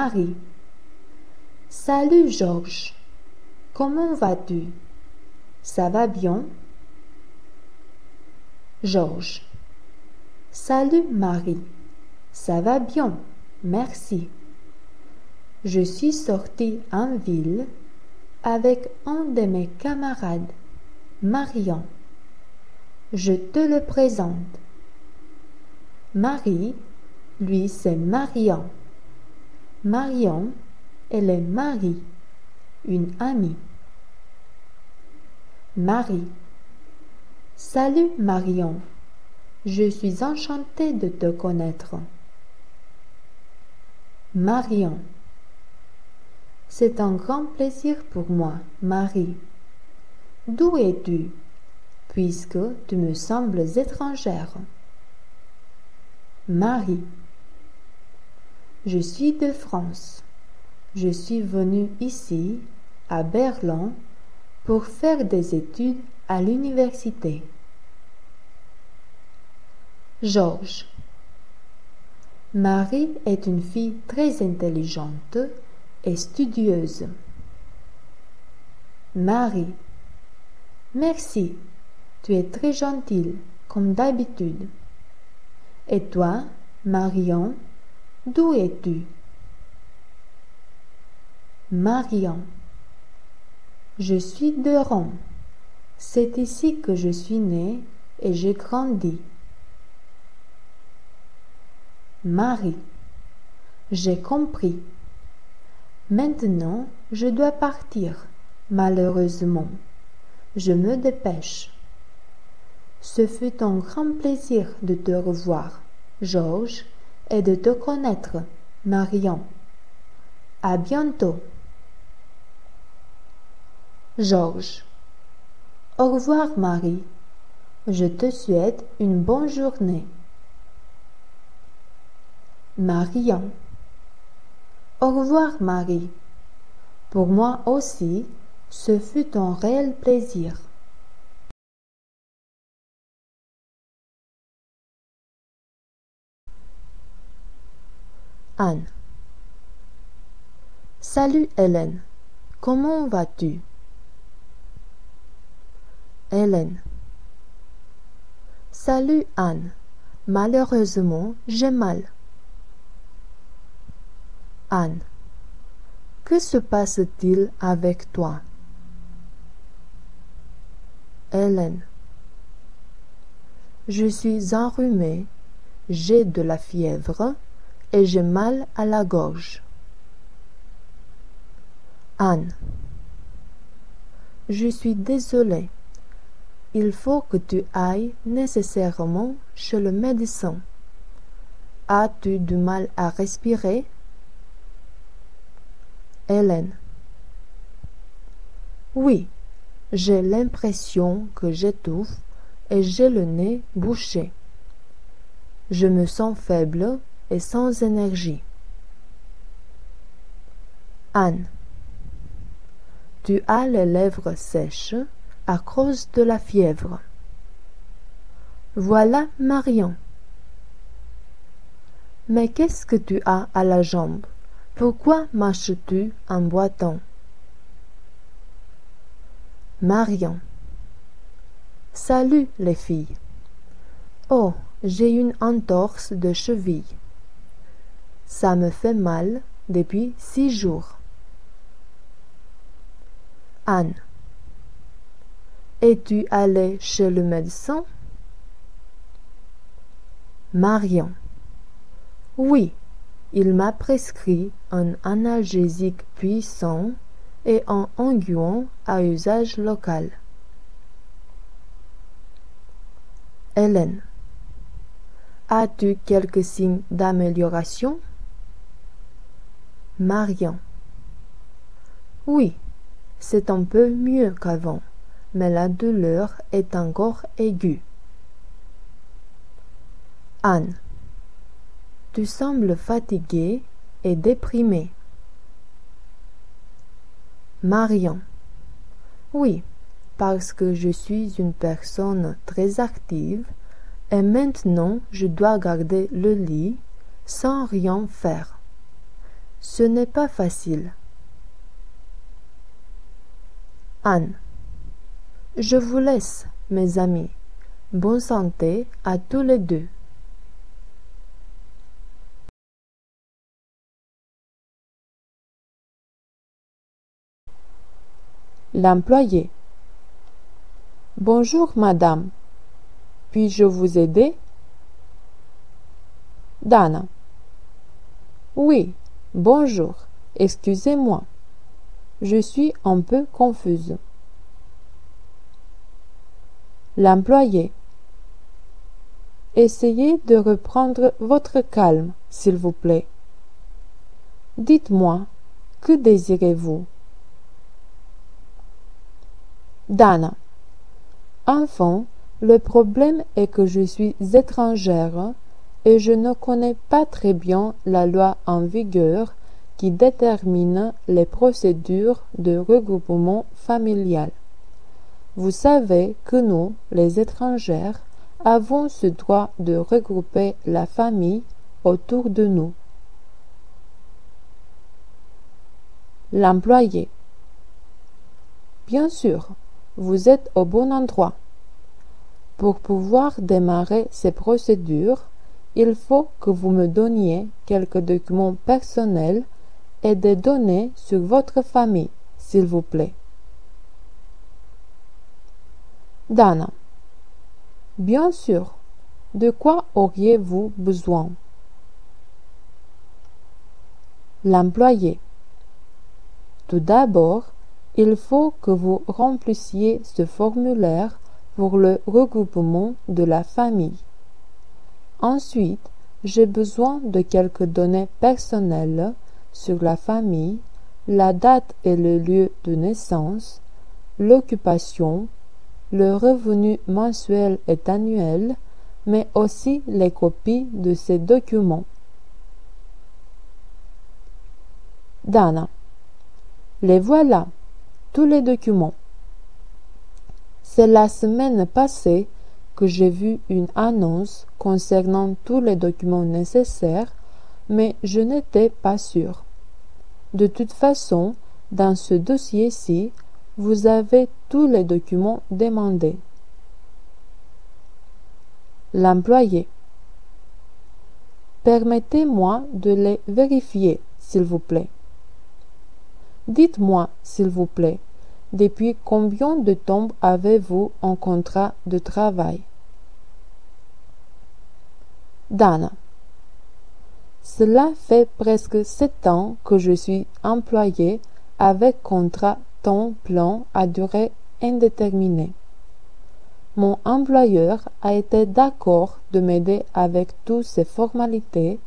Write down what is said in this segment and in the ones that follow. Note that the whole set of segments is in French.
Marie. Salut Georges, comment vas-tu? Ça va bien? Georges. Salut Marie, ça va bien, merci. Je suis sortie en ville avec un de mes camarades, Marion. Je te le présente. Marie, lui, c'est Marion. Marion, elle est Marie, une amie. Marie. Salut Marion, je suis enchantée de te connaître. Marion. C'est un grand plaisir pour moi, Marie. D'où es-tu, puisque tu me sembles étrangère? Marie. Je suis de France. Je suis venue ici, à Berlin, pour faire des études à l'université. Georges. Marie est une fille très intelligente et studieuse. Marie. Merci, tu es très gentille, comme d'habitude. Et toi, Marion, d'où es-tu? Marion. Je suis de Rome. C'est ici que je suis née et j'ai grandi. Marie. J'ai compris. Maintenant, je dois partir, malheureusement. Je me dépêche. Ce fut un grand plaisir de te revoir, Georges, et de te connaître, Marion. À bientôt. Georges. Au revoir, Marie. Je te souhaite une bonne journée. Marion. Au revoir, Marie. Pour moi aussi, ce fut un réel plaisir. Anne. Salut Hélène, comment vas-tu? Hélène. Salut Anne, malheureusement j'ai mal. Anne. Que se passe-t-il avec toi? Hélène. Je suis enrhumée, j'ai de la fièvre et j'ai mal à la gorge. Anne. Je suis désolée. Il faut que tu ailles nécessairement chez le médecin. As-tu du mal à respirer? Hélène. Oui, j'ai l'impression que j'étouffe et j'ai le nez bouché. Je me sens faible et sans énergie. Anne. Tu as les lèvres sèches à cause de la fièvre. Voilà Marion. Mais qu'est-ce que tu as à la jambe? Pourquoi marches-tu en boitant? Marion. Salut les filles. Oh, j'ai une entorse de cheville. Ça me fait mal depuis 6 jours. Anne. Es-tu allée chez le médecin? Marion. Oui, il m'a prescrit un analgésique puissant et un onguent à usage local. Hélène. As-tu quelques signes d'amélioration? Marion. Oui, c'est un peu mieux qu'avant, mais la douleur est encore aiguë. Anne. Tu sembles fatiguée et déprimée. Marion. Oui, parce que je suis une personne très active et maintenant je dois garder le lit sans rien faire. Ce n'est pas facile. Anne. Je vous laisse, mes amis. Bonne santé à tous les deux. L'employé. Bonjour, madame. Puis-je vous aider? Dana. Oui, bonjour. Excusez-moi. Je suis un peu confuse. L'employé. Essayez de reprendre votre calme, s'il vous plaît. Dites-moi, que désirez-vous? Dana. Enfant, le problème est que je suis étrangère et je ne connais pas très bien la loi en vigueur qui détermine les procédures de regroupement familial. Vous savez que nous, les étrangères, avons ce droit de regrouper la famille autour de nous. L'employé. Bien sûr, vous êtes au bon endroit. Pour pouvoir démarrer ces procédures, il faut que vous me donniez quelques documents personnels et des données sur votre famille, s'il vous plaît. Dana. Bien sûr. De quoi auriez-vous besoin? L'employé. Tout d'abord, il faut que vous remplissiez ce formulaire pour le regroupement de la famille. Ensuite, j'ai besoin de quelques données personnelles sur la famille, la date et le lieu de naissance, l'occupation, le revenu mensuel et annuel, mais aussi les copies de ces documents. Dana. Les voilà, tous les documents. C'est la semaine passée que j'ai vu une annonce concernant tous les documents nécessaires, mais je n'étais pas sûre. De toute façon, dans ce dossier-ci, vous avez tous les documents demandés. L'employé. Permettez-moi de les vérifier, s'il vous plaît. Dites-moi, s'il vous plaît, depuis combien de temps avez-vous un contrat de travail? Dana. Cela fait presque 7 ans que je suis employée avec contrat temps plein à durée indéterminée. Mon employeur a été d'accord de m'aider avec toutes ces formalités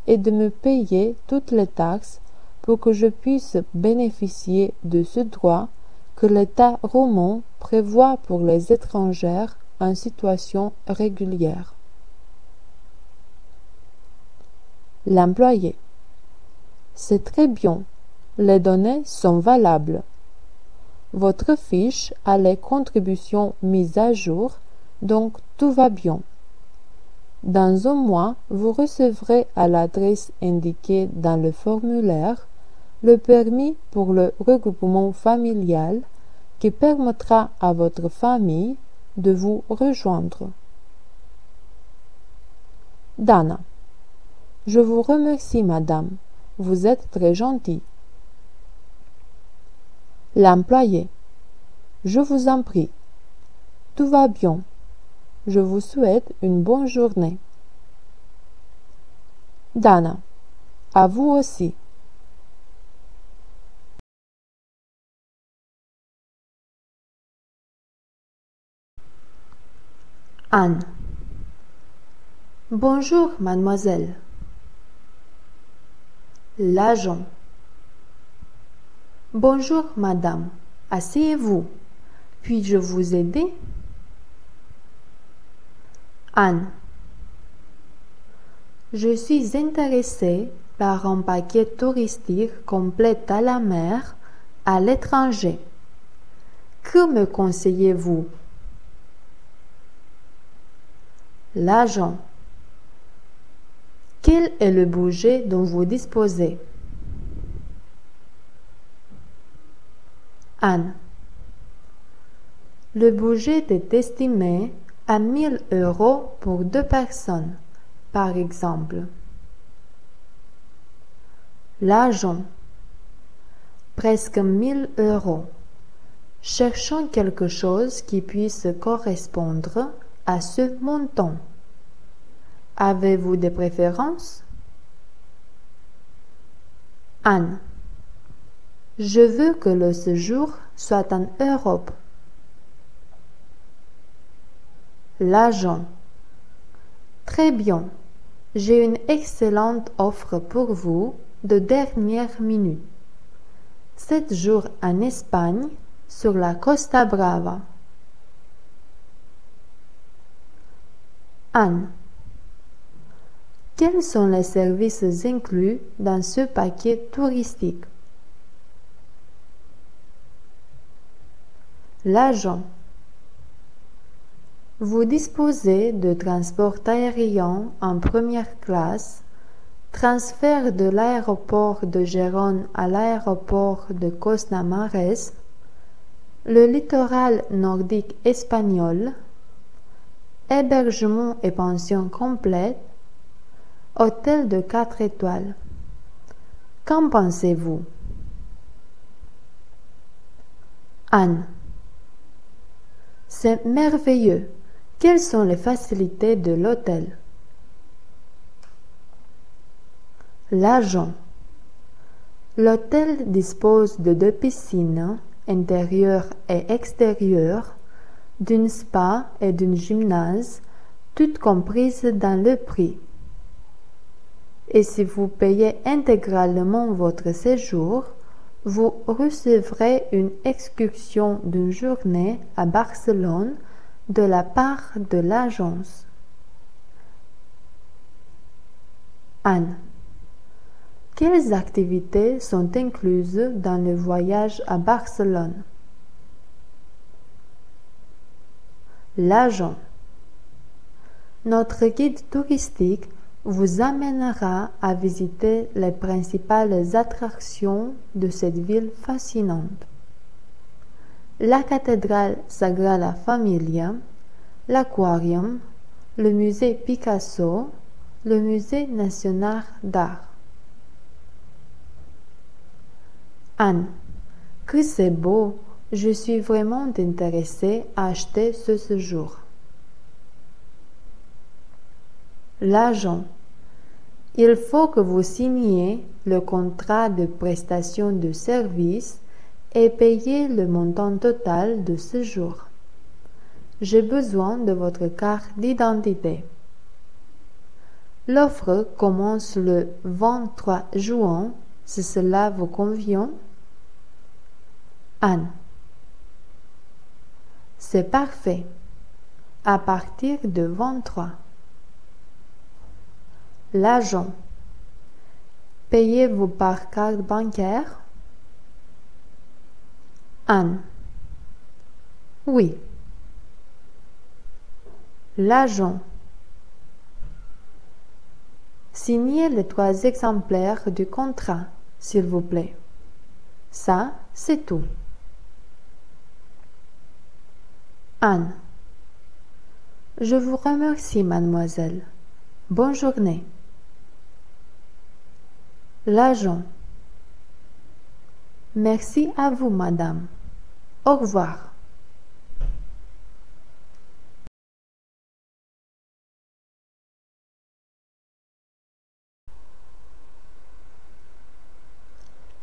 et de me payer toutes les taxes pour que je puisse bénéficier de ce droit que l'État roman prévoit pour les étrangères en situation régulière. L'employé. C'est très bien. Les données sont valables. Votre fiche a les contributions mises à jour, donc tout va bien. Dans un mois, vous recevrez à l'adresse indiquée dans le formulaire le permis pour le regroupement familial qui permettra à votre famille de vous rejoindre. Dana. Je vous remercie, madame. Vous êtes très gentille. L'employé. Je vous en prie. Tout va bien. Je vous souhaite une bonne journée. Dana. À vous aussi. Anne. Bonjour, mademoiselle. L'agent. Bonjour, madame. Asseyez-vous. Puis-je vous aider? Anne. Je suis intéressée par un paquet touristique complet à la mer à l'étranger. Que me conseillez-vous? L'agent. Quel est le budget dont vous disposez? Anne. Le budget est estimé à 1000 € pour 2 personnes, par exemple. L'argent. Presque 1000 €. Cherchons quelque chose qui puisse correspondre à ce montant. Avez-vous des préférences? Anne. Je veux que le séjour soit en Europe. L'agent. Très bien. J'ai une excellente offre pour vous de dernière minute. 7 jours en Espagne, sur la Costa Brava. Anne. Quels sont les services inclus dans ce paquet touristique? L'agent. Vous disposez de transport aérien en première classe, transfert de l'aéroport de Gérone à l'aéroport de Cosna-Mares, le littoral nordique espagnol, hébergement et pension complète, hôtel de 4 étoiles. Qu'en pensez-vous? Anne. C'est merveilleux. Quelles sont les facilités de l'hôtel? L'agent. L'hôtel dispose de 2 piscines, intérieure et extérieure, d'une spa et d'une gymnase, toutes comprises dans le prix. Et si vous payez intégralement votre séjour, vous recevrez une excursion d'une journée à Barcelone de la part de l'agence. Anne. Quelles activités sont incluses dans le voyage à Barcelone? L'agent. Notre guide touristique vous amènera à visiter les principales attractions de cette ville fascinante. La cathédrale Sagrada Familia, l'aquarium, le musée Picasso, le musée national d'art. Anne. Que c'est beau! Je suis vraiment intéressée à acheter ce séjour. L'agent. Il faut que vous signiez le contrat de prestation de service et payiez le montant total de séjour. J'ai besoin de votre carte d'identité. L'offre commence le 23 juin, si cela vous convient. Anne. C'est parfait. À partir de 23. L'agent. Payez-vous par carte bancaire? Anne. Oui. L'agent. Signez les 3 exemplaires du contrat, s'il vous plaît. Ça, c'est tout. Anne. Je vous remercie, mademoiselle. Bonne journée. L'agent. Merci à vous, madame. Au revoir.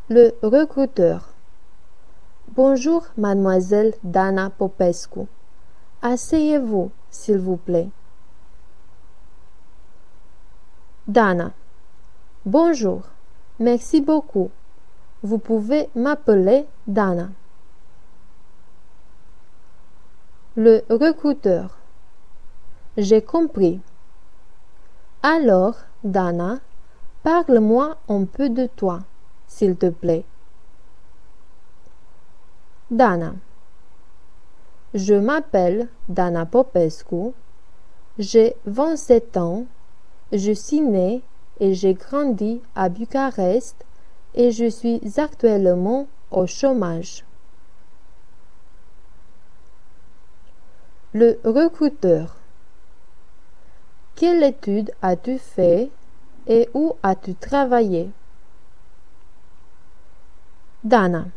Le recruteur. Bonjour, mademoiselle Dana Popescu. Asseyez-vous, s'il vous plaît. Dana. Bonjour. Merci beaucoup. Vous pouvez m'appeler Dana. Le recruteur. J'ai compris. Alors, Dana, parle-moi un peu de toi, s'il te plaît. Dana. Je m'appelle Dana Popescu. J'ai 27 ans. Je suis née et j'ai grandi à Bucarest et je suis actuellement au chômage. Le recruteur. Quelle étude as-tu fait et où as-tu travaillé? Dana.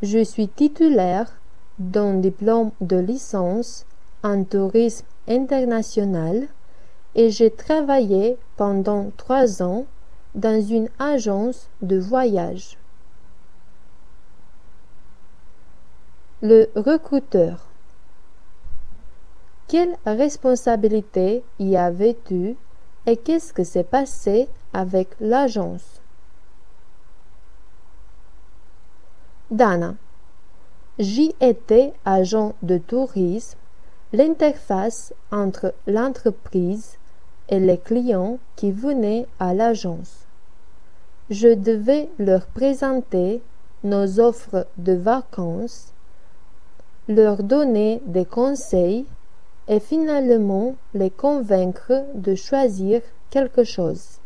Je suis titulaire d'un diplôme de licence en tourisme international et j'ai travaillé pendant 3 ans dans une agence de voyage. Le recruteur. Quelle responsabilité y avais-tu et qu'est-ce que s'est passé avec l'agence? Dana. J'y étais agent de tourisme, l'interface entre l'entreprise et les clients qui venaient à l'agence. Je devais leur présenter nos offres de vacances, leur donner des conseils et finalement les convaincre de choisir quelque chose.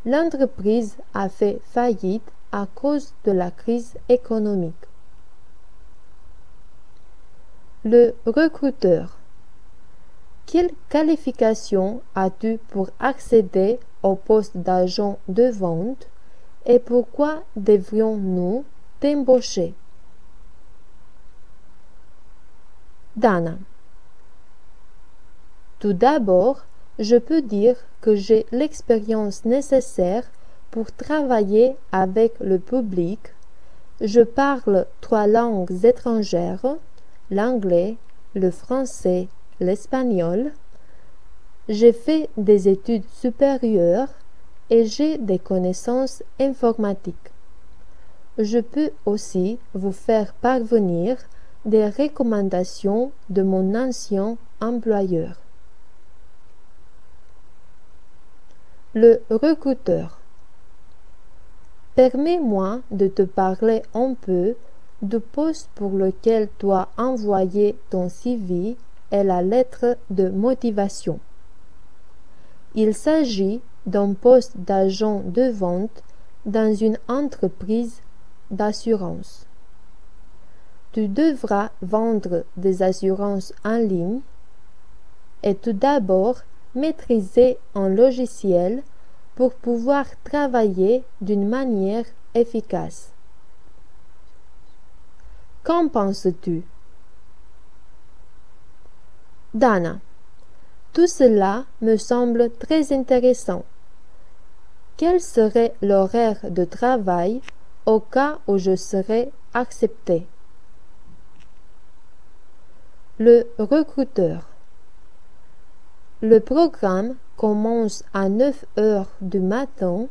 L'entreprise a fait faillite à cause de la crise économique. Le recruteur. Quelle qualification as-tu pour accéder au poste d'agent de vente et pourquoi devrions-nous t'embaucher? Dana. Tout d'abord, je peux dire que j'ai l'expérience nécessaire pour travailler avec le public. Je parle 3 langues étrangères, l'anglais, le français, l'espagnol. J'ai fait des études supérieures et j'ai des connaissances informatiques. Je peux aussi vous faire parvenir des recommandations de mon ancien employeur. Le recruteur. Permets-moi de te parler un peu du poste pour lequel tu as envoyé ton CV et la lettre de motivation. Il s'agit d'un poste d'agent de vente dans une entreprise d'assurance. Tu devras vendre des assurances en ligne et tout d'abord maîtriser un logiciel pour pouvoir travailler d'une manière efficace. Qu'en penses-tu? Dana. Tout cela me semble très intéressant. Quel serait l'horaire de travail au cas où je serais accepté? Le recruteur. Le programme commence à 9 heures du matin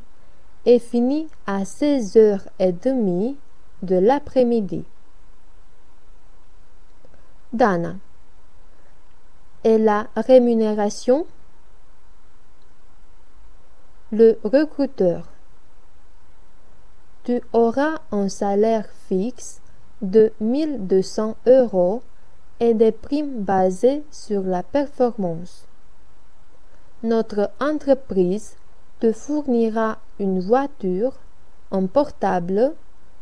et finit à 16h30 de l'après-midi. Dana. Et la rémunération? Le recruteur. Tu auras un salaire fixe de 1200 € et des primes basées sur la performance. Notre entreprise te fournira une voiture, un portable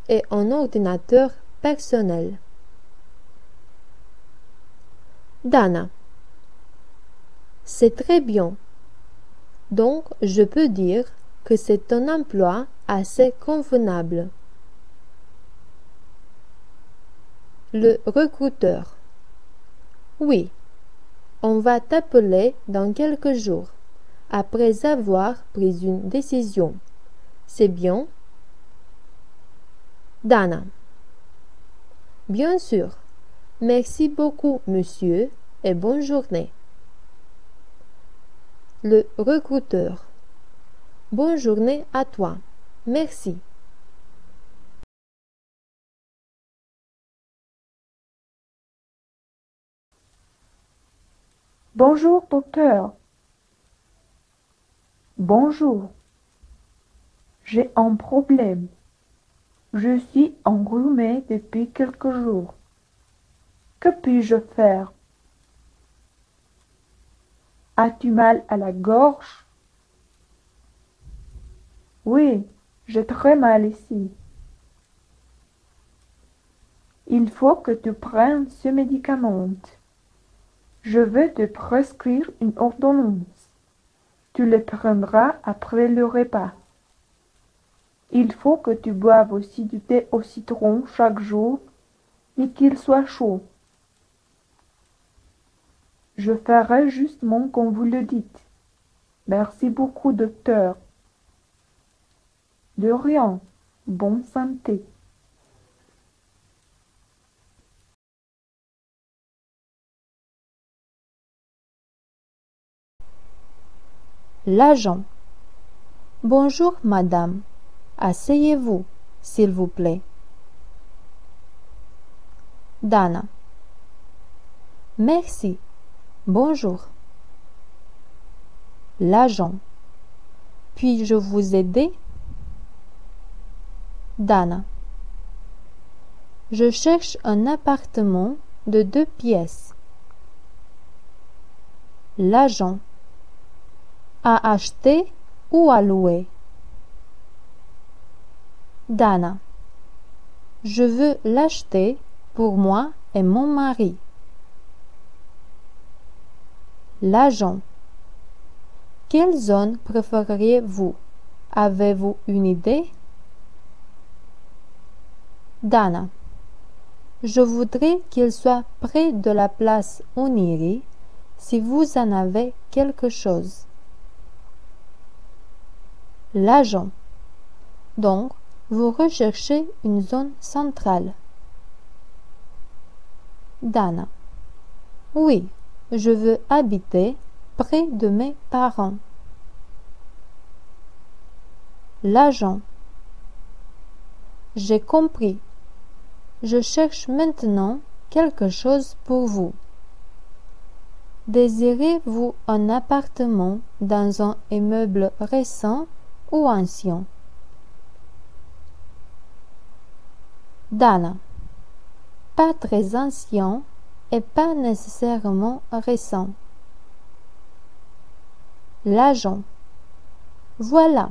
et un ordinateur personnel. Dana. C'est très bien. Donc, je peux dire que c'est un emploi assez convenable. Le recruteur. Oui, on va t'appeler dans quelques jours, après avoir pris une décision. C'est bien? Dana. Bien sûr. Merci beaucoup, monsieur, et bonne journée. Le recruteur. Bonne journée à toi. Merci. Bonjour, docteur. Bonjour. J'ai un problème. Je suis enrhumé depuis quelques jours. Que puis-je faire? As-tu mal à la gorge? Oui, j'ai très mal ici. Il faut que tu prennes ce médicament. Je vais te prescrire une ordonnance. Tu le prendras après le repas. Il faut que tu boives aussi du thé au citron chaque jour et qu'il soit chaud. Je ferai justement comme vous le dites. Merci beaucoup, docteur. De rien. Bonne santé. L'agent. Bonjour, madame. Asseyez-vous, s'il vous plaît. Dana. Merci. Bonjour. L'agent. Puis-je vous aider? Dana. Je cherche un appartement de 2 pièces. L'agent. À acheter ou à louer? Dana. Je veux l'acheter pour moi et mon mari. L'agent. Quelle zone préféreriez-vous? Avez-vous une idée? Dana. Je voudrais qu'il soit près de la place Oniri, si vous en avez quelque chose. L'agent. Donc, vous recherchez une zone centrale. Dana. Oui, je veux habiter près de mes parents. L'agent. J'ai compris. Je cherche maintenant quelque chose pour vous. Désirez-vous un appartement dans un immeuble récent ou ancien? Dana. Pas très ancien et pas nécessairement récent. L'agent. Voilà,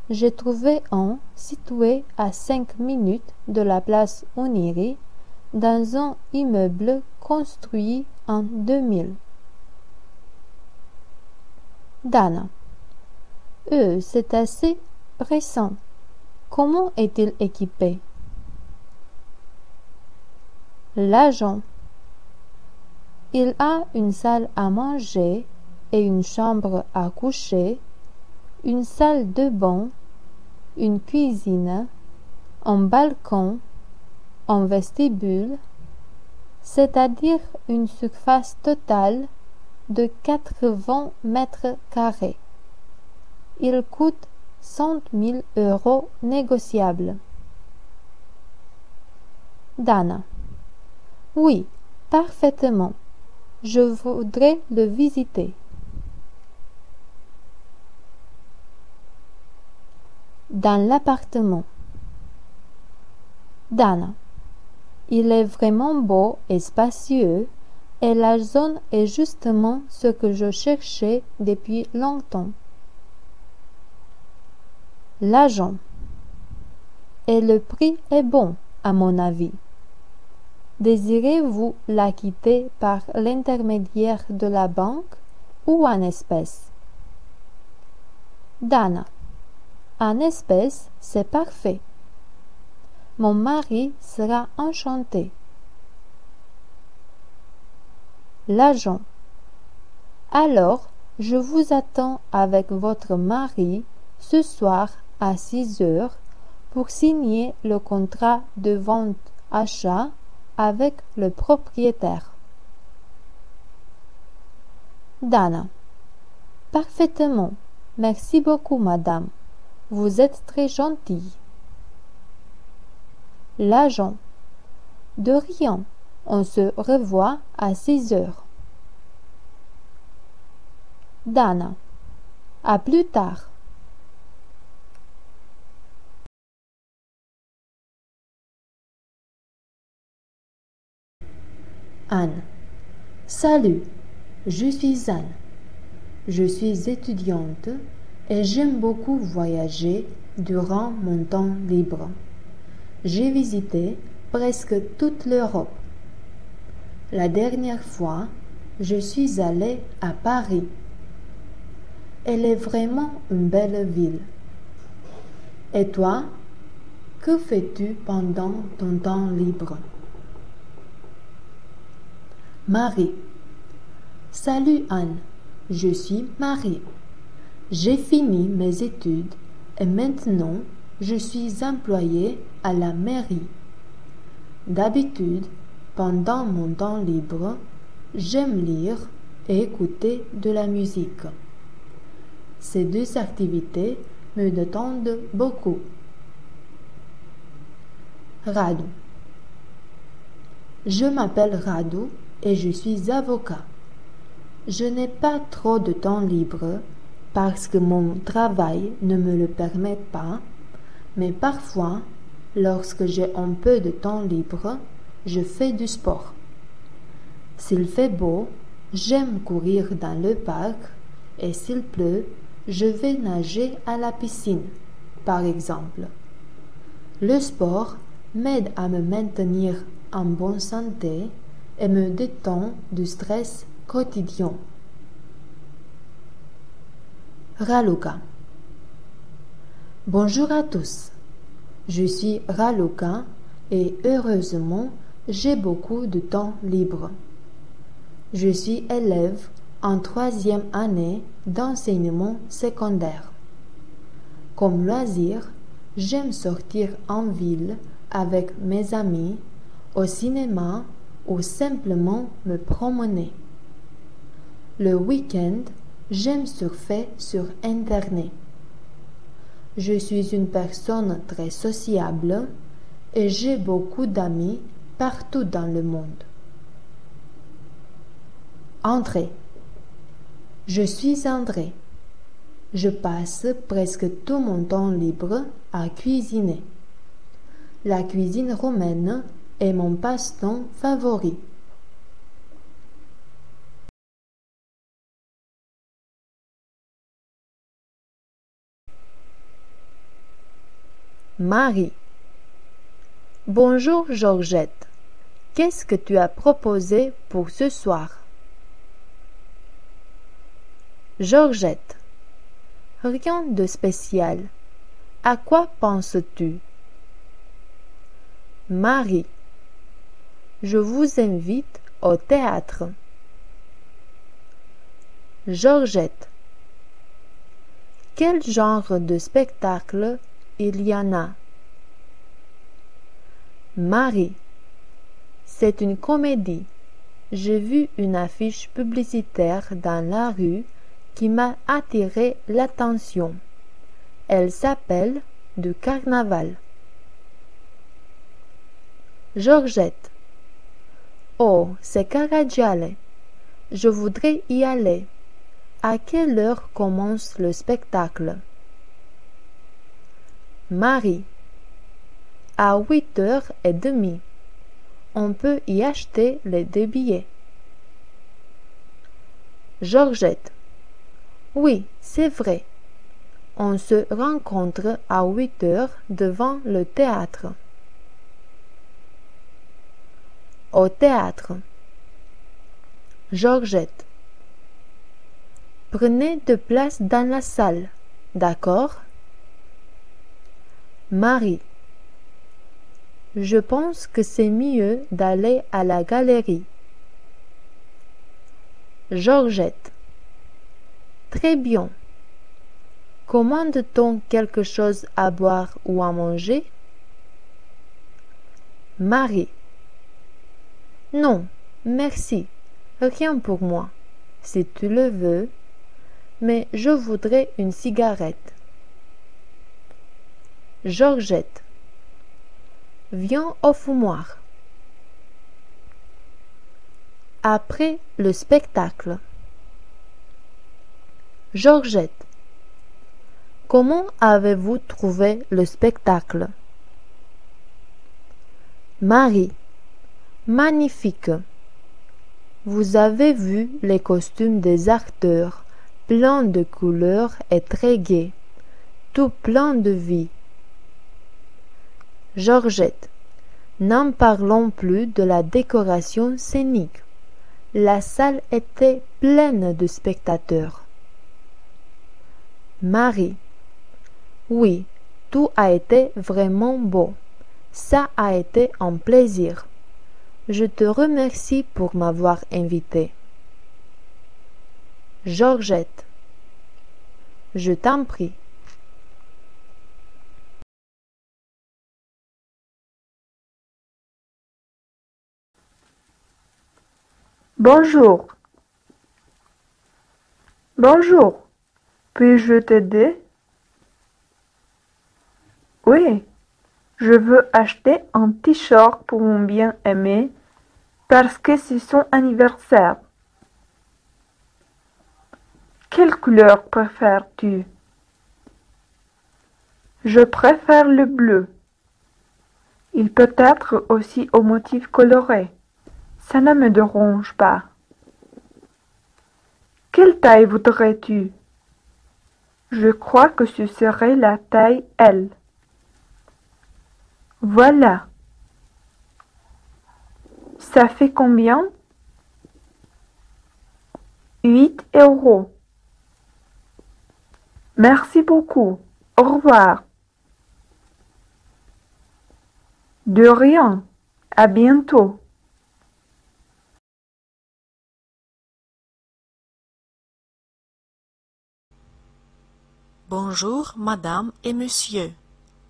j'ai trouvé un situé à 5 minutes de la place Oniri dans un immeuble construit en 2000. Dana. C'est assez récent. Comment est-il équipé? L'agent. Il a une salle à manger et une chambre à coucher, une salle de bain, une cuisine, un balcon, un vestibule, c'est-à-dire une surface totale de 80 mètres carrés. Il coûte 100 000 € négociables. Dana. Oui, parfaitement. Je voudrais le visiter. Dans l'appartement. Dana. Il est vraiment beau et spacieux et la zone est justement ce que je cherchais depuis longtemps. L'agent. Et le prix est bon, à mon avis. Désirez-vous l'acquitter par l'intermédiaire de la banque ou en espèces? Dana. En espèces, c'est parfait. Mon mari sera enchanté. L'agent. Alors, je vous attends avec votre mari ce soir à 6 heures pour signer le contrat de vente-achat avec le propriétaire. Dana. Parfaitement. Merci beaucoup, madame. Vous êtes très gentille. L'agent. De rien. On se revoit à 6 heures. Dana. À plus tard. Anne. Salut, je suis Anne. Je suis étudiante et j'aime beaucoup voyager durant mon temps libre. J'ai visité presque toute l'Europe. La dernière fois, je suis allée à Paris. Elle est vraiment une belle ville. Et toi, que fais-tu pendant ton temps libre? Marie. Salut Anne, je suis Marie. J'ai fini mes études et maintenant je suis employée à la mairie. D'habitude, pendant mon temps libre, j'aime lire et écouter de la musique. Ces deux activités me détendent beaucoup. Radu. Je m'appelle Radu et je suis avocat. Je n'ai pas trop de temps libre parce que mon travail ne me le permet pas, mais parfois, lorsque j'ai un peu de temps libre, je fais du sport. S'il fait beau, j'aime courir dans le parc et s'il pleut, je vais nager à la piscine, par exemple. Le sport m'aide à me maintenir en bonne santé et me détend du stress quotidien. Raluca. Bonjour à tous. Je suis Raluca et heureusement, j'ai beaucoup de temps libre. Je suis élève en 3e année d'enseignement secondaire. Comme loisir, j'aime sortir en ville avec mes amis, au cinéma ou simplement me promener. Le week-end, j'aime surfer sur Internet. Je suis une personne très sociable et j'ai beaucoup d'amis partout dans le monde. André. Je suis André. Je passe presque tout mon temps libre à cuisiner. La cuisine romaine est mon passe-temps favori. Marie. Bonjour Georgette. Qu'est-ce que tu as proposé pour ce soir? Georgette. Rien de spécial. À quoi penses-tu? Marie. Je vous invite au théâtre. Georgette. Quel genre de spectacle il y en a? Marie. C'est une comédie. J'ai vu une affiche publicitaire dans la rue qui m'a attiré l'attention. Elle s'appelle Du Carnaval. Georgette. Oh, c'est Caragiale. Je voudrais y aller. À quelle heure commence le spectacle? Marie. À 8h30. On peut y acheter les 2 billets. Georgette. Oui, c'est vrai. On se rencontre à 8h devant le théâtre. Au théâtre. Georgette. Prenez de place dans la salle, d'accord? Marie. Je pense que c'est mieux d'aller à la galerie. Georgette. Très bien. Commande-t-on quelque chose à boire ou à manger? Marie. Non, merci. Rien pour moi, si tu le veux, mais je voudrais une cigarette. Georgette. Viens au fumoir. Après le spectacle. Georgette. Comment avez-vous trouvé le spectacle? Marie. Magnifique. Vous avez vu les costumes des acteurs, pleins de couleurs et très gais, tout plein de vie. Georgette. N'en parlons plus de la décoration scénique. La salle était pleine de spectateurs. Marie: oui, tout a été vraiment beau. Ça a été un plaisir. Je te remercie pour m'avoir invité. Georgette: je t'en prie. Bonjour. Bonjour. Puis-je t'aider? Oui, je veux acheter un t-shirt pour mon bien-aimé parce que c'est son anniversaire. Quelle couleur préfères-tu? Je préfère le bleu. Il peut être aussi au motif coloré. Ça ne me dérange pas. Quelle taille voudrais-tu? Je crois que ce serait la taille L. Voilà. Ça fait combien? 8 €. Merci beaucoup. Au revoir. De rien. À bientôt. Bonjour, madame et monsieur.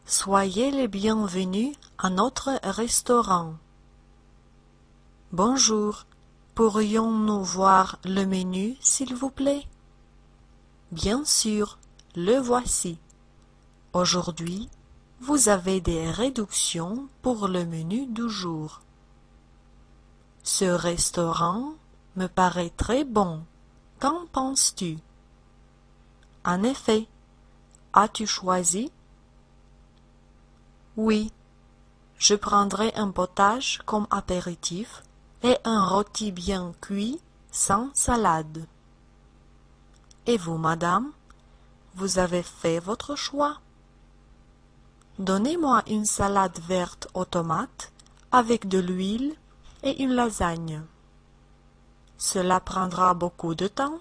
Soyez les bienvenus à notre restaurant. Bonjour, pourrions-nous voir le menu, s'il vous plaît? Bien sûr, le voici. Aujourd'hui, vous avez des réductions pour le menu du jour. Ce restaurant me paraît très bon. Qu'en penses-tu? En effet, as-tu choisi? Oui, je prendrai un potage comme apéritif et un rôti bien cuit sans salade. Et vous, madame, vous avez fait votre choix? Donnez-moi une salade verte aux tomates avec de l'huile et une lasagne. Cela prendra beaucoup de temps?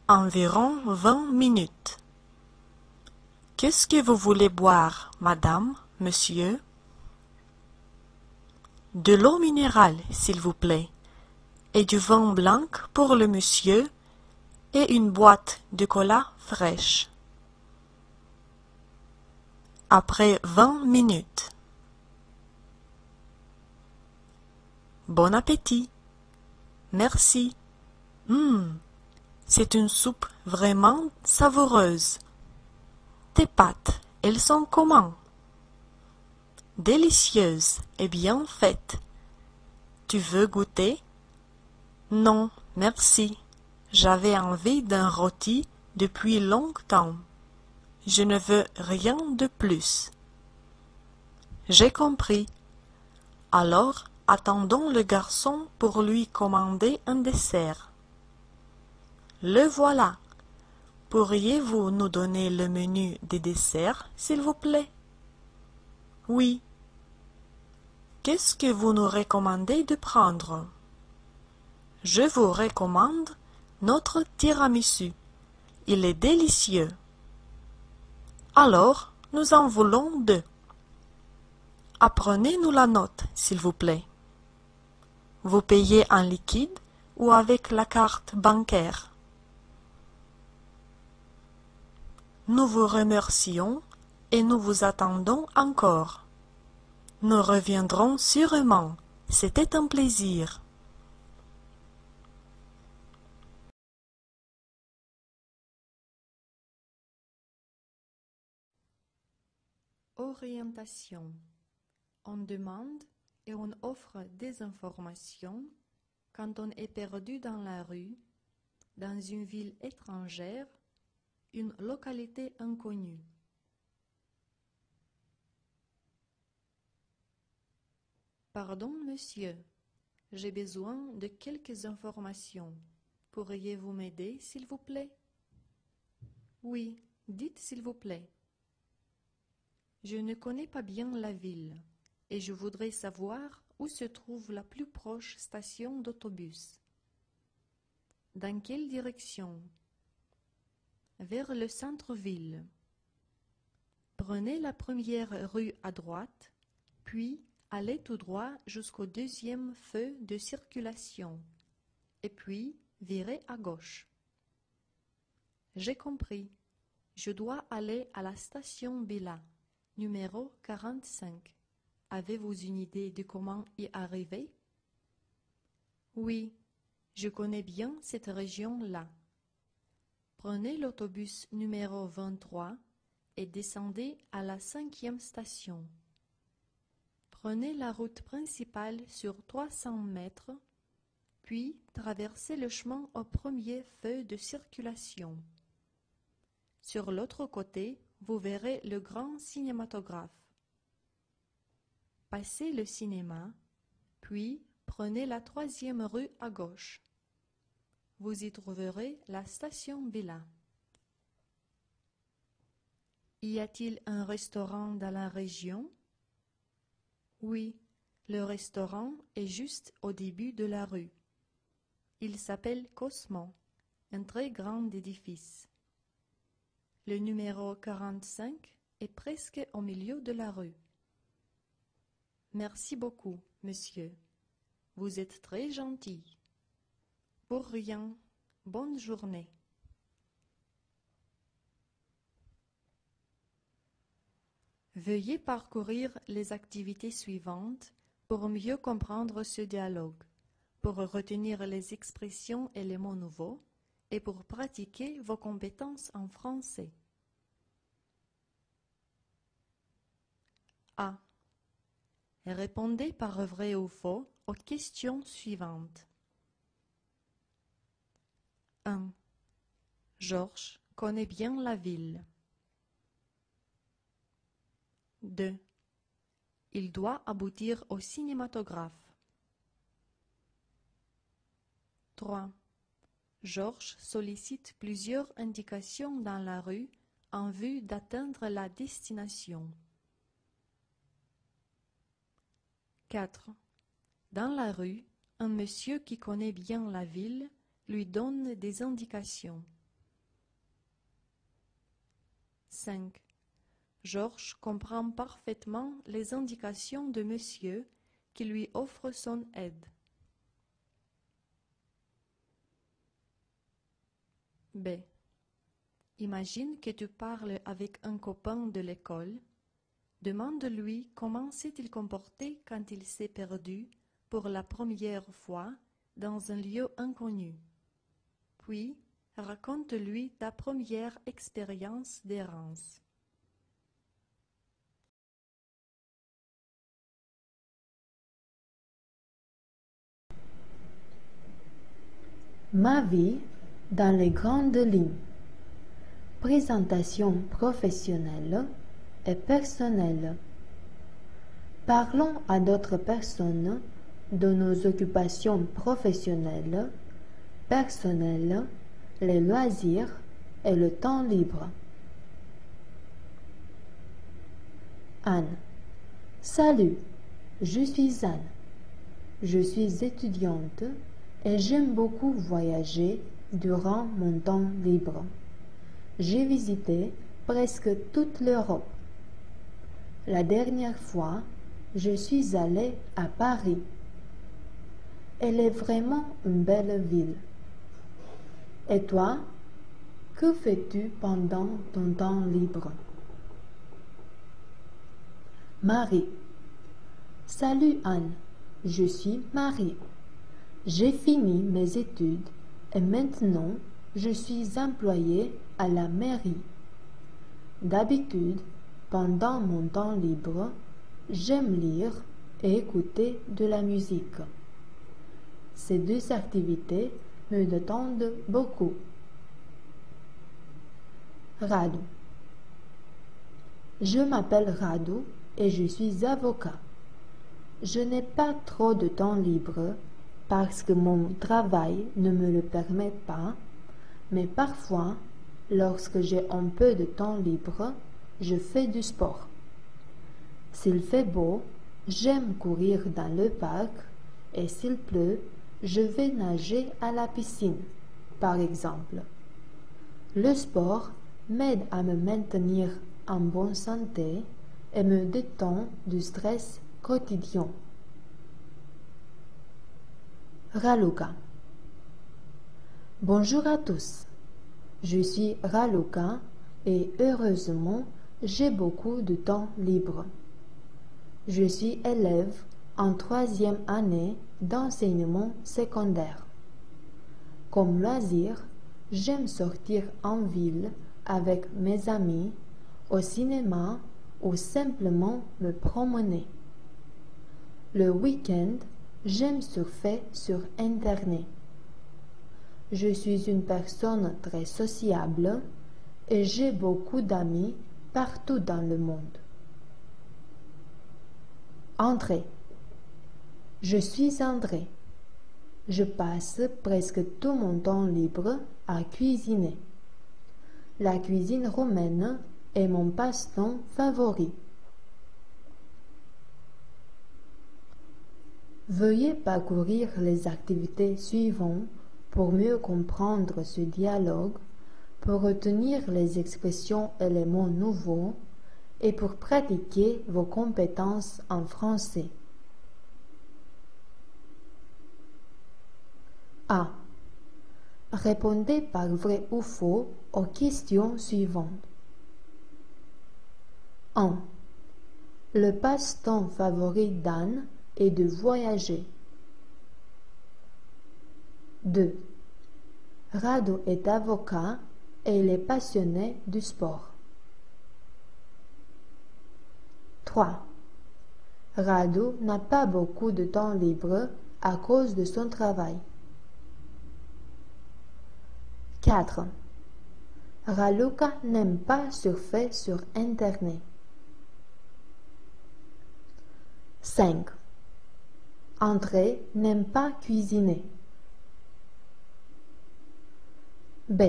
Environ 20 minutes. Qu'est-ce que vous voulez boire, madame, monsieur? De l'eau minérale, s'il vous plaît, et du vin blanc pour le monsieur, et une boîte de cola fraîche. Après 20 minutes. Bon appétit. Merci. C'est une soupe vraiment savoureuse. Tes pâtes, elles sont comment? Délicieuses et bien faites. Tu veux goûter? Non, merci. J'avais envie d'un rôti depuis longtemps. Je ne veux rien de plus. J'ai compris. Alors, attendons le garçon pour lui commander un dessert. Le voilà. Pourriez-vous nous donner le menu des desserts, s'il vous plaît? Oui. Qu'est-ce que vous nous recommandez de prendre? Je vous recommande notre tiramisu. Il est délicieux. Alors, nous en voulons 2. Apprenez-nous la note, s'il vous plaît. Vous payez en liquide ou avec la carte bancaire? Nous vous remercions et nous vous attendons encore. Nous reviendrons sûrement. C'était un plaisir. Orientation. On demande et on offre des informations quand on est perdu dans la rue, dans une ville étrangère, une localité inconnue. Pardon, monsieur, j'ai besoin de quelques informations. Pourriez-vous m'aider, s'il vous plaît? Oui, dites s'il vous plaît. Je ne connais pas bien la ville. et je voudrais savoir où se trouve la plus proche station d'autobus. Dans quelle direction? Vers le centre-ville. Prenez la première rue à droite, puis allez tout droit jusqu'au deuxième feu de circulation, et puis virez à gauche. J'ai compris. Je dois aller à la station Bila, numéro 45. Avez-vous une idée de comment y arriver? Oui, je connais bien cette région-là. Prenez l'autobus numéro 23 et descendez à la 5e station. Prenez la route principale sur 300 mètres, puis traversez le chemin au premier feu de circulation. Sur l'autre côté, vous verrez le grand cinématographe. Passez le cinéma, puis prenez la 3e rue à gauche. Vous y trouverez la station Bila. Y a-t-il un restaurant dans la région? Oui, le restaurant est juste au début de la rue. Il s'appelle Cosmo, un très grand édifice. Le numéro 45 est presque au milieu de la rue. Merci beaucoup, monsieur. Vous êtes très gentil. Pour rien, bonne journée. Veuillez parcourir les activités suivantes pour mieux comprendre ce dialogue, pour retenir les expressions et les mots nouveaux, et pour pratiquer vos compétences en français. A. Répondez par vrai ou faux aux questions suivantes. 1. Georges connaît bien la ville. 2. Il doit aboutir au cinématographe. 3. Georges sollicite plusieurs indications dans la rue en vue d'atteindre la destination. 4. Dans la rue, un monsieur qui connaît bien la ville lui donne des indications. 5. Georges comprend parfaitement les indications de monsieur qui lui offre son aide. B. Imagine que tu parles avec un copain de l'école. Demande-lui comment s'est-il comporté quand il s'est perdu pour la première fois dans un lieu inconnu. Puis, raconte-lui ta première expérience d'errance. Ma vie dans les grandes lignes. Présentation professionnelle et personnelle. Parlons à d'autres personnes de nos occupations professionnelles, personnelles, les loisirs et le temps libre. Anne. Salut, je suis Anne. Je suis étudiante et j'aime beaucoup voyager durant mon temps libre. J'ai visité presque toute l'Europe. La dernière fois, je suis allée à Paris. Elle est vraiment une belle ville. Et toi, que fais-tu pendant ton temps libre? Marie. Salut Anne, je suis Marie. J'ai fini mes études et maintenant je suis employée à la mairie. D'habitude, pendant mon temps libre, j'aime lire et écouter de la musique. Ces deux activités me détendent beaucoup. Radu. Je m'appelle Radu et je suis avocat. Je n'ai pas trop de temps libre parce que mon travail ne me le permet pas, mais parfois, lorsque j'ai un peu de temps libre, je fais du sport. S'il fait beau, J'aime courir dans le parc et s'il pleut, je vais nager à la piscine, par exemple. Le sport m'aide à me maintenir en bonne santé et me détend du stress quotidien. Raluca. Bonjour à tous. Je suis Raluca et heureusement, j'ai beaucoup de temps libre. Je suis élève en 3e année d'enseignement secondaire. Comme loisir, j'aime sortir en ville avec mes amis, au cinéma ou simplement me promener. Le week-end, j'aime surfer sur Internet. Je suis une personne très sociable et j'ai beaucoup d'amis partout dans le monde. André. Je suis André. Je passe presque tout mon temps libre à cuisiner. La cuisine romaine est mon passe-temps favori. Veuillez parcourir les activités suivantes pour mieux comprendre ce dialogue, pour retenir les expressions et les mots nouveaux et pour pratiquer vos compétences en français. A. Répondez par vrai ou faux aux questions suivantes. 1. Le passe-temps favori d'Anne est de voyager. 2. Rado est avocat et il est passionné du sport. 3. Rado n'a pas beaucoup de temps libre à cause de son travail. 4. Raluca n'aime pas surfer sur Internet. 5. André n'aime pas cuisiner. B.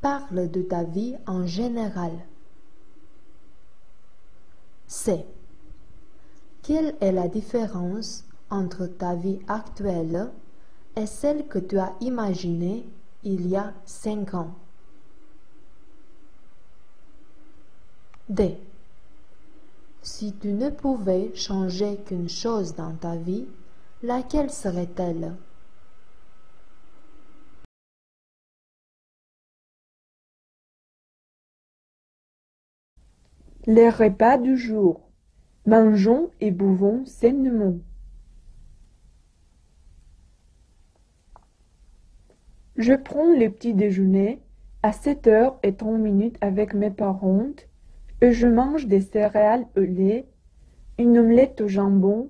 Parle de ta vie en général. C. Quelle est la différence entre ta vie actuelle et celle que tu as imaginée il y a 5 ans? D. Si tu ne pouvais changer qu'une chose dans ta vie, laquelle serait-elle? Les repas du jour. Mangeons et buvons sainement. Je prends le petit déjeuner à 7h30 avec mes parents et je mange des céréales au lait, une omelette au jambon,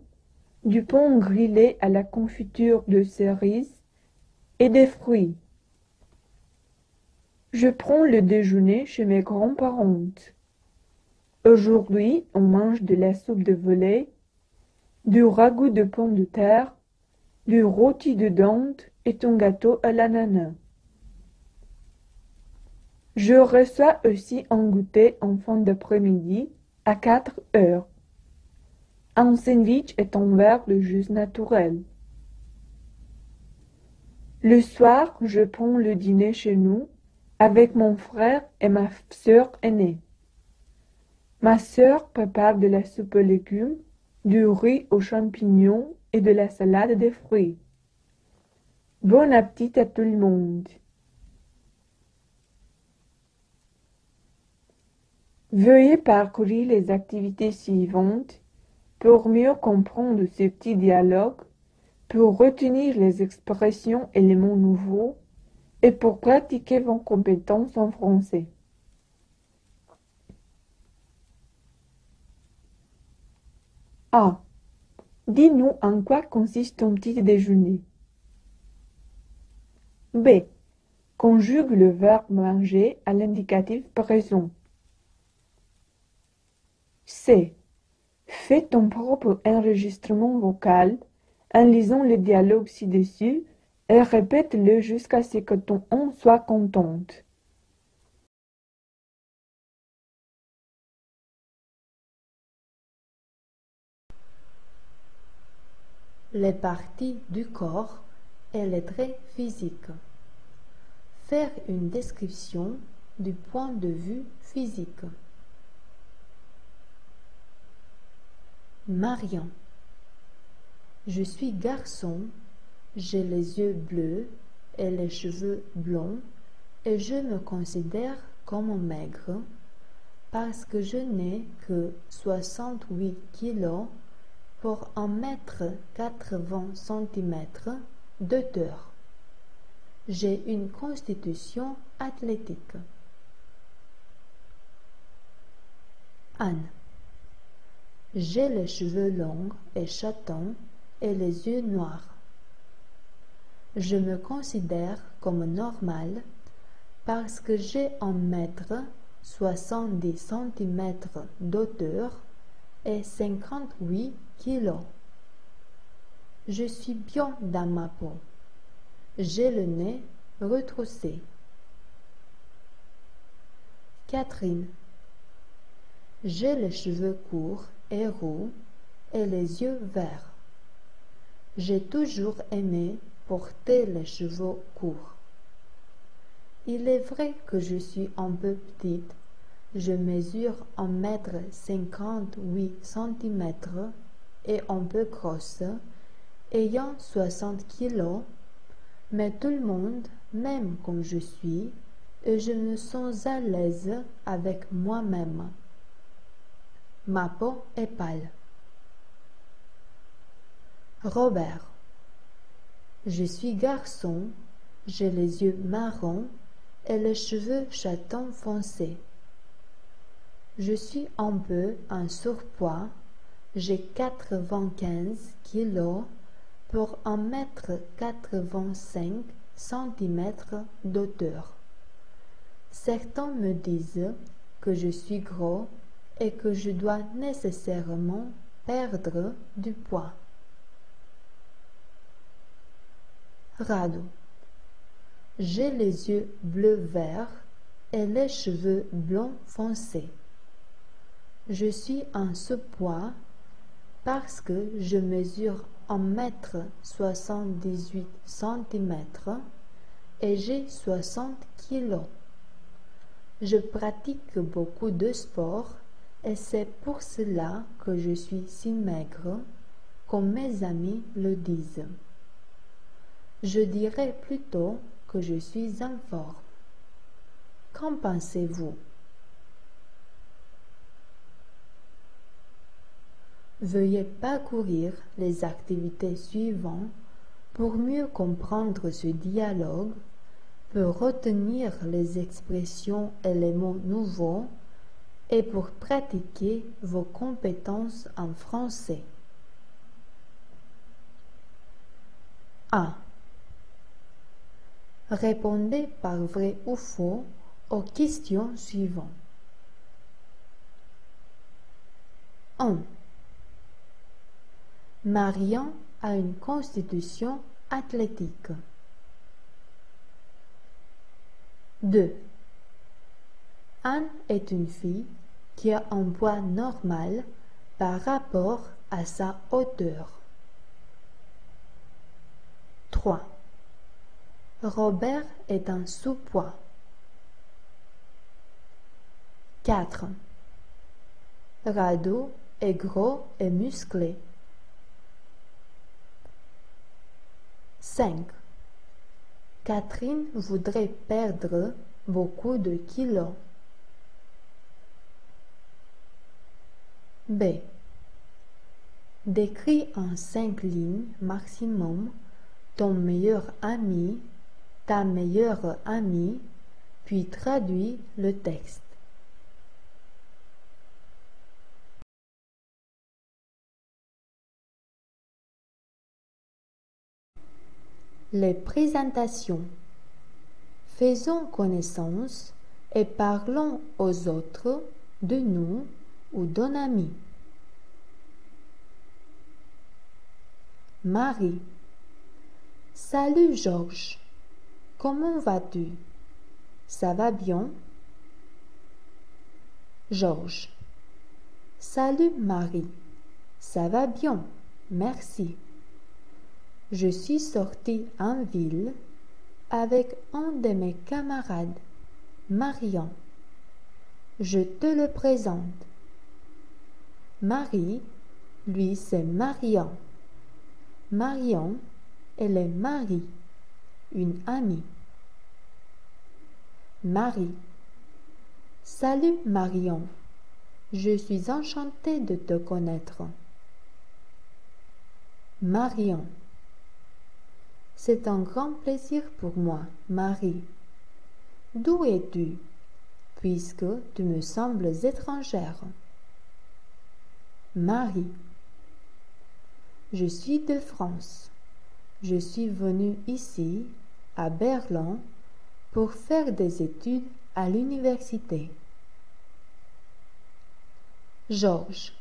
du pain grillé à la confiture de cerises et des fruits. Je prends le déjeuner chez mes grands-parents. Aujourd'hui, on mange de la soupe de volaille, du ragoût de pommes de terre, du rôti de dinde et un gâteau à l'ananas. Je reçois aussi un goûter en fin d'après-midi à 4 heures. Un sandwich et un verre de jus naturel. Le soir, je prends le dîner chez nous avec mon frère et ma sœur aînée. Ma sœur prépare de la soupe aux légumes, du riz aux champignons et de la salade de fruits. Bon appétit à tout le monde. Veuillez parcourir les activités suivantes pour mieux comprendre ce petit dialogue, pour retenir les expressions et les mots nouveaux et pour pratiquer vos compétences en français. A. Dis-nous en quoi consiste ton petit déjeuner. B. Conjugue le verbe manger à l'indicatif présent. C. Fais ton propre enregistrement vocal en lisant le dialogue ci-dessus et répète-le jusqu'à ce que ton on soit contente. les parties du corps et les traits physiques. Faire une description du point de vue physique. Marian. Je suis garçon, j'ai les yeux bleus et les cheveux blonds et je me considère comme maigre parce que je n'ai que 68 kilos pour 1,80 m de hauteur. J'ai une constitution athlétique. Anne. J'ai les cheveux longs et châtains et les yeux noirs. Je me considère comme normal parce que j'ai 1,70 m d'hauteur et 58 kilos. Je suis bien dans ma peau. J'ai le nez retroussé. Catherine. J'ai les cheveux courts et roux et les yeux verts. J'ai toujours aimé porter les cheveux courts. Il est vrai que je suis un peu petite. Je mesure 1,58 m et un peu grosse, ayant 60 kilos, mais tout le monde m'aime comme je suis et je me sens à l'aise avec moi-même. Ma peau est pâle. Robert. Je suis garçon, j'ai les yeux marrons et les cheveux châtains foncés. Je suis un peu en surpoids, j'ai 95 kilos pour 1,85 m d'hauteur. Certains me disent que je suis gros et que je dois nécessairement perdre du poids. Rado. J'ai les yeux bleu-vert et les cheveux blonds foncés. Je suis en surpoids parce que je mesure 1,78 m et j'ai 60 kilos. Je pratique beaucoup de sport et c'est pour cela que je suis si maigre, comme mes amis le disent. Je dirais plutôt que je suis en forme. Qu'en pensez-vous? Veuillez parcourir les activités suivantes pour mieux comprendre ce dialogue, pour retenir les expressions et les mots nouveaux et pour pratiquer vos compétences en français. 1. Répondez par vrai ou faux aux questions suivantes. 1. Marian a une constitution athlétique. 2. Anne est une fille qui a un poids normal par rapport à sa hauteur. 3. Robert est en sous-poids. 4. Rado est gros et musclé. 5. Catherine voudrait perdre beaucoup de kilos. B. Décris en 5 lignes maximum ton meilleur ami, ta meilleure amie, puis traduis le texte. Les présentations. Faisons connaissance et parlons aux autres de nous ou d'un ami. Marie. Salut Georges. Comment vas-tu? Ça va bien? Georges. Salut Marie. Ça va bien, merci. Je suis sorti en ville avec un de mes camarades, Marion. Je te le présente. Marie, lui, c'est Marion. Marion, elle est Marie, une amie. Marie. Salut Marion, je suis enchantée de te connaître. Marion. C'est un grand plaisir pour moi, Marie. D'où es-tu, puisque tu me sembles étrangère? Marie. Je suis de France. Je suis venue ici, à Berlin, pour faire des études à l'université. Georges.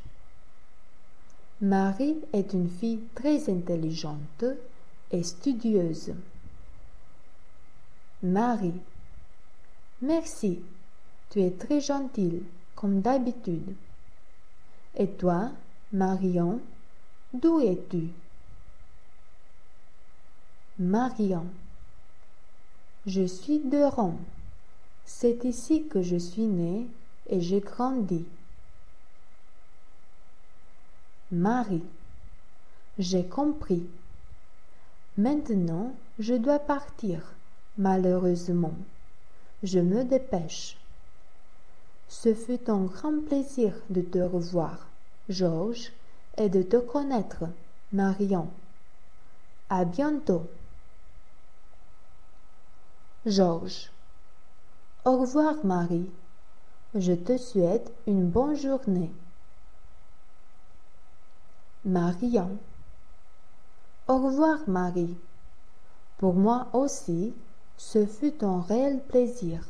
Marie est une fille très intelligente et studieuse. Marie. Merci, tu es très gentille, comme d'habitude. Et toi, Marion, d'où es-tu? Marion. Je suis de Rome. C'est ici que je suis née et j'ai grandi. Marie. J'ai compris. Maintenant, je dois partir, malheureusement. Je me dépêche. Ce fut un grand plaisir de te revoir, Georges, et de te connaître, Marion. À bientôt. Georges. Au revoir, Marie. Je te souhaite une bonne journée. Marion. Au revoir, Marie. Pour moi aussi, ce fut un réel plaisir.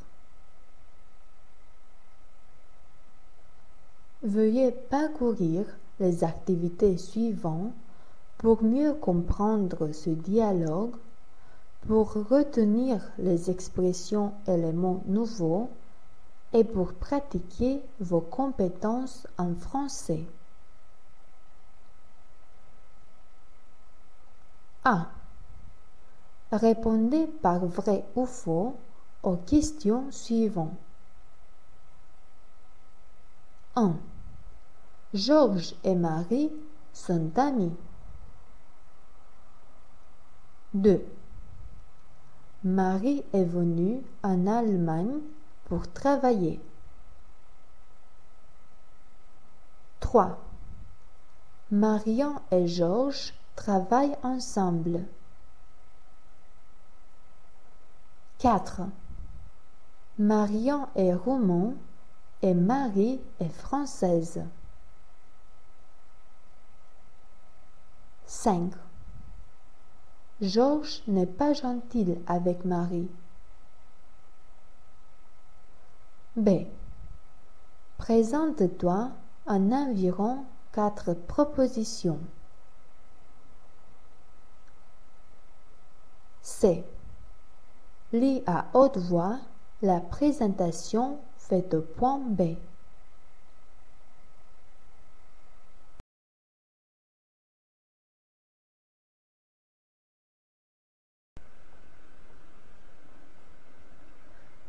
Veuillez parcourir les activités suivantes pour mieux comprendre ce dialogue, pour retenir les expressions et les mots nouveaux et pour pratiquer vos compétences en français. A. Répondez par vrai ou faux aux questions suivantes. 1. Georges et Marie sont amis. 2. Marie est venue en Allemagne pour travailler. 3. Marion et Georges travaillent ensemble. 4. Marion est roumain et Marie est française. 5. Georges n'est pas gentil avec Marie. B. Présente-toi en environ 4 propositions. C. Lis à haute voix la présentation faite au point B.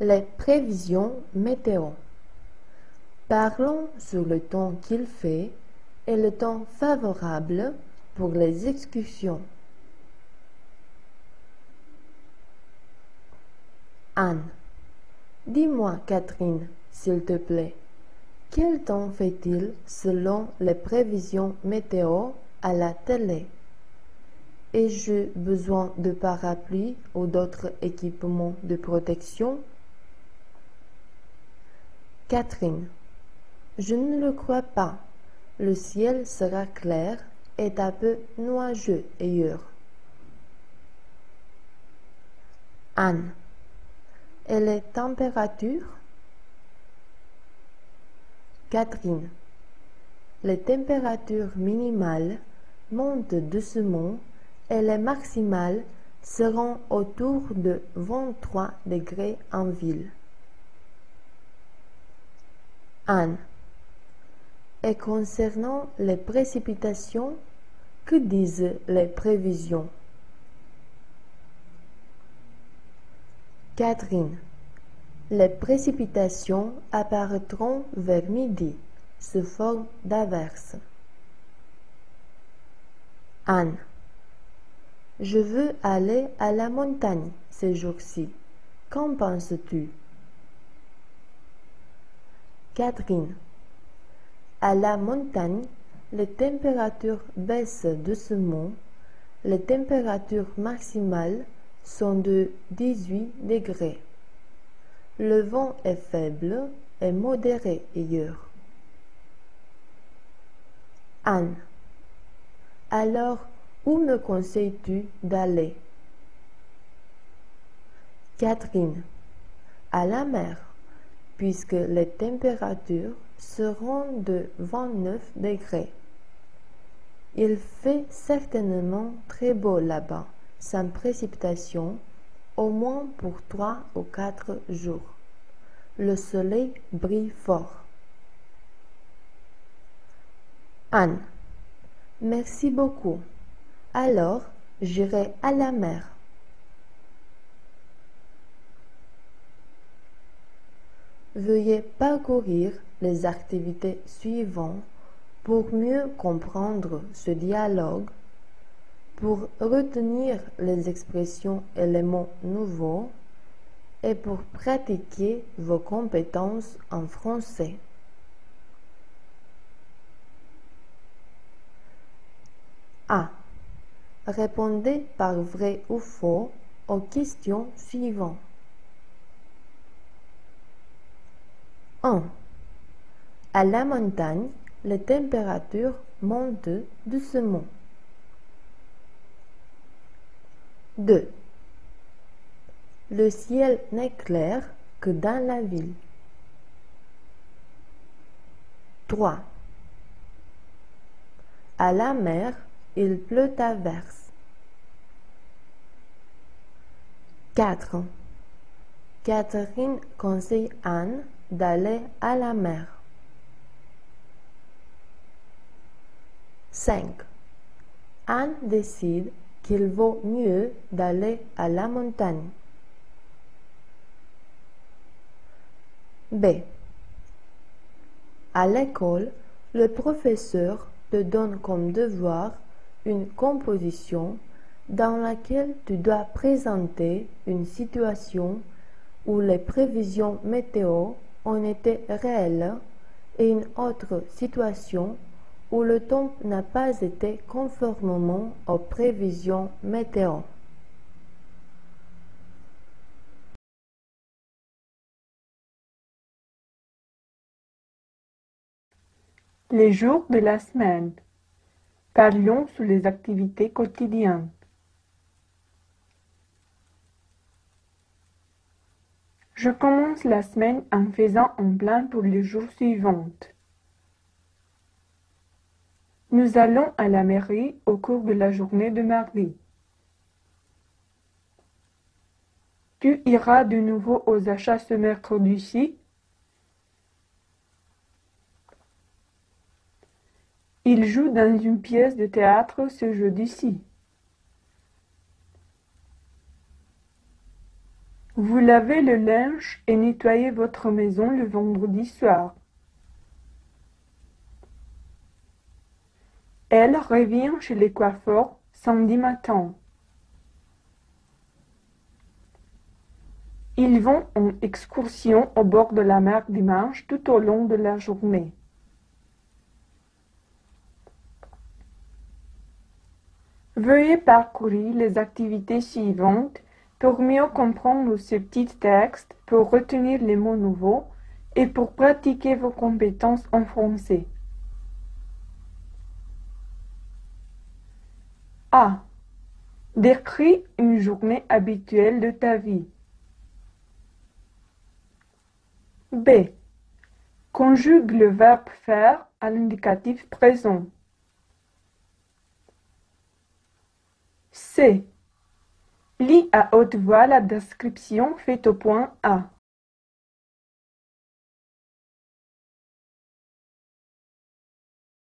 Les prévisions météo. Parlons sur le temps qu'il fait et le temps favorable pour les excursions. Anne. Dis-moi, Catherine, s'il te plaît, quel temps fait-il selon les prévisions météo à la télé? Ai-je besoin de parapluie ou d'autres équipements de protection? Catherine. Je ne le crois pas. Le ciel sera clair et un peu nuageux ailleurs. Anne. Et les températures? Catherine. Les températures minimales montent doucement et les maximales seront autour de 23 degrés en ville. Anne. Et concernant les précipitations, que disent les prévisions? Catherine. Les précipitations apparaîtront vers midi, sous forme d'averses. Anne. Je veux aller à la montagne ces jours-ci. Qu'en penses-tu? Catherine. À la montagne, les températures baissent doucement. Les températures maximales sont de 18 degrés. Le vent est faible et modéré ailleurs. Anne. Alors, où me conseilles-tu d'aller? Catherine. À la mer, puisque les températures seront de 29 degrés. Il fait certainement très beau là-bas, sans précipitation, au moins pour 3 ou 4 jours. Le soleil brille fort. Anne. Merci beaucoup. Alors, j'irai à la mer. Veuillez parcourir les activités suivantes pour mieux comprendre ce dialogue, pour retenir les expressions et les mots nouveaux et pour pratiquer vos compétences en français. A. Répondez par vrai ou faux aux questions suivantes. 1. À la montagne, les températures montent doucement. 2. Le ciel n'est clair que dans la ville. 3. À la mer, il pleut à verse. 4. Catherine conseille Anne d'aller à la mer. 5. Anne décide qu'il vaut mieux d'aller à la montagne. B. À l'école, le professeur te donne comme devoir une composition dans laquelle tu dois présenter une situation où les prévisions météo ont été réelles et une autre situation où le temps n'a pas été conformément aux prévisions météo. Les jours de la semaine. Parlons sur les activités quotidiennes. Je commence la semaine en faisant un plan pour les jours suivants. Nous allons à la mairie au cours de la journée de mardi. Tu iras de nouveau aux achats ce mercredi-ci? Il joue dans une pièce de théâtre ce jeudi-ci. Vous lavez le linge et nettoyez votre maison le vendredi soir. Elle revient chez les coiffeurs samedi matin. Ils vont en excursion au bord de la mer dimanche tout au long de la journée. Veuillez parcourir les activités suivantes pour mieux comprendre ce petit texte, pour retenir les mots nouveaux et pour pratiquer vos compétences en français. A. Décris une journée habituelle de ta vie. B. Conjugue le verbe faire à l'indicatif présent. C. Lis à haute voix la description faite au point A.